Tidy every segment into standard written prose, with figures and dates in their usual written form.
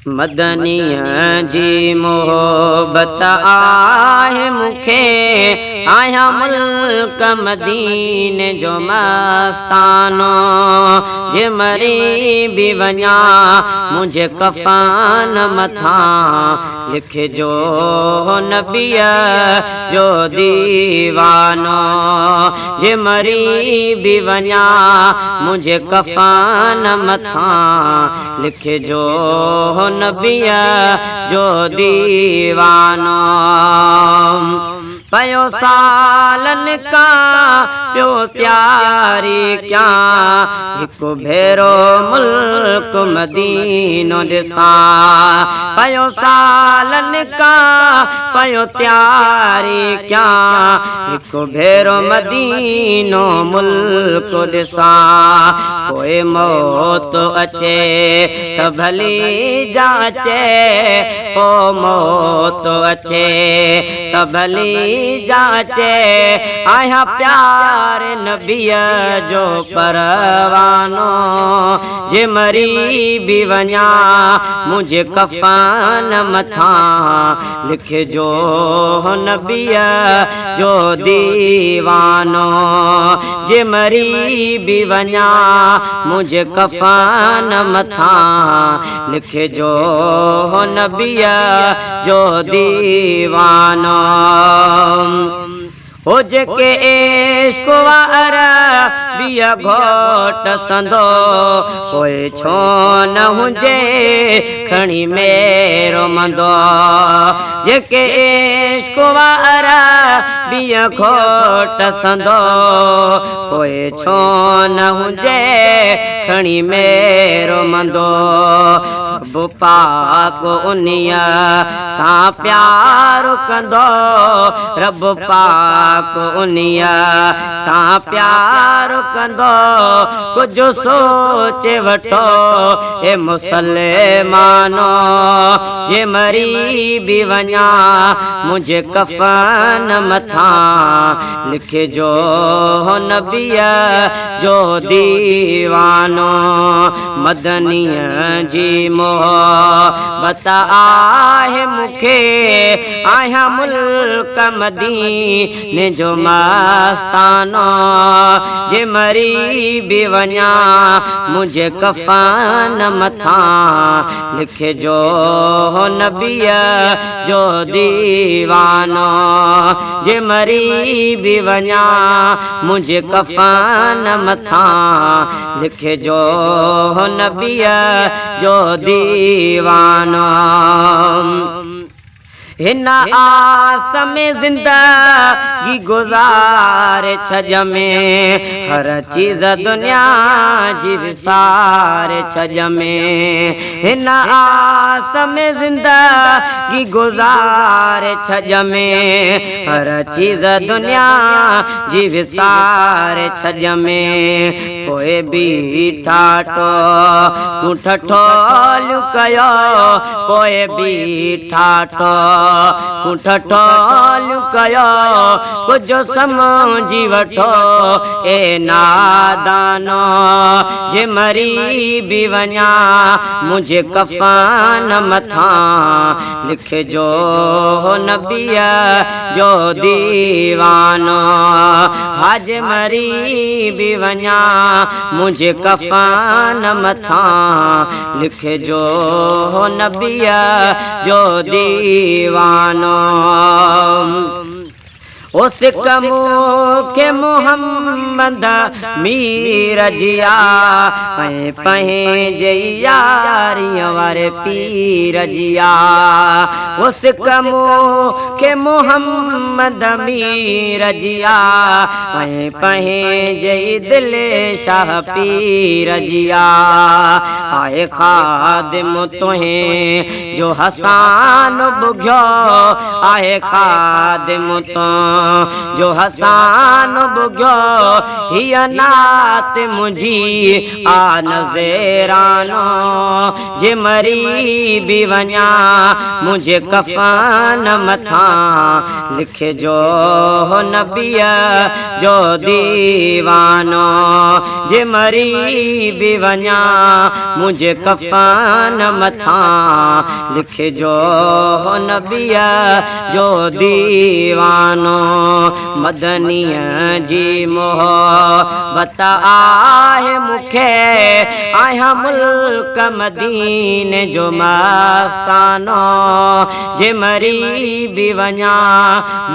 मदनीअ जी मोहब्बत आहे मूंखे, आहियां मुल्क मदीने जो मस्तानो। जे मरी बि वञा मुंहिंजे कफ़न मथां लिखिजो नबीअ जो दीवानो। जे मरी बि वञा मुंहिंजे कफ़न मथां लिखिजो नबीअ जो दीवानो। पयो सालन का प्यो त्यारी क्या, हिकु भेरो मुल्क मदीनो ॾिसां। पयो सालन का पयो त्यारी क्या, हिकु भेरो मदीनो मुल्क ॾिसां। कोई मौत अचे त भली जाचे, ओ मौत अचे त भली जाचे। आया प्यार नबीअ जो परवानो। जे मरी बि वञा मुंहिंजे कफ़न मथां लिखिजो नबीअ जो दीवानो। जे मरी बि वञा मुंहिंजे कफ़न मथां लिखिजो नबीअ जो दीवानो। ओ जेके इश्क़ वारा बिया घोट संदो, कोई छो न हुजे खणी मेरो मंदो। जेके इश्क़ वारा बिया घोट संदो, कोई छो न हुजे खणी मेरो मंदो। रब पाक उन्हीअ सां प्यार कंदो, रब पाक उन्हीअ सां प्यार कंदो। कुझु सोचे वठो ए मुसलमानो। जे मरी बि वञा मुंहिंजे कफ़न मथां लिखिजो नबीअ जो दीवानो। मदनीअ जी मोहब्बत आहे मूंखे, आहियां मुल्क मदीने जो मस्तानो। जे मरी बि वञा मुंहिंजे कफ़न मथां लिखिजो नबीअ जो दीवानो। जे मरी बि वञा मुंहिंजे कफ़न मथां लिखिजो नबीअ जो दीवानो। हिन आस में जिंदगी गुज़ारे छॼ में, हर चीज़ दुनिया जी विसारे छॼ में। हिन आस में जिंदगी गुज़ारे छॼ में, हर चीज़ दुनिया जी विसारे छॼ में। कोई बि ठाठो तूं ठठोलियूं कयो, कोई बि ठाठो तूं ठठोलियूं कयो। कुझु समझी वठो ए नादानो। जे मरी बि वञा मुंहिंजे कफ़न मथां लिखिजो नबीअ जो दीवानो। हाज मरी बि वञा मुंहिंजे कफ़न मथां लिखिजो नबीअ जो दीवानो। ओ सिक मूंखे मोहम्मद मीर जिया, ऐं पंहिंजे यारीअ वारे पीर जिया। ओ सिक मूंखे मोहम्मद मीर जिया, ऐं पंहिंजे दिलि शाह पीर जिया। आए खादिम तुहें जो हसान बुघियो, आए खादिम तो जो हसान बुग्यो हिय नात मुझी आ नज़ेरानो जे मरी भी वञा मुझे कफन मथा लिखे जो नबिया जो दीवानो जे मरी भी वञा मुझे कफन मथा लिखे जो नबिया जो दीवानो मदनीअ जी मोहब्बत आहे मुखे आया मुल्क मदीने जो मस्तानो जे मरी भी वञा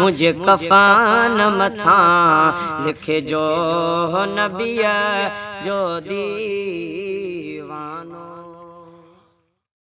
मुझे कफन मथा लिखे जो नबिया जो दीवानो।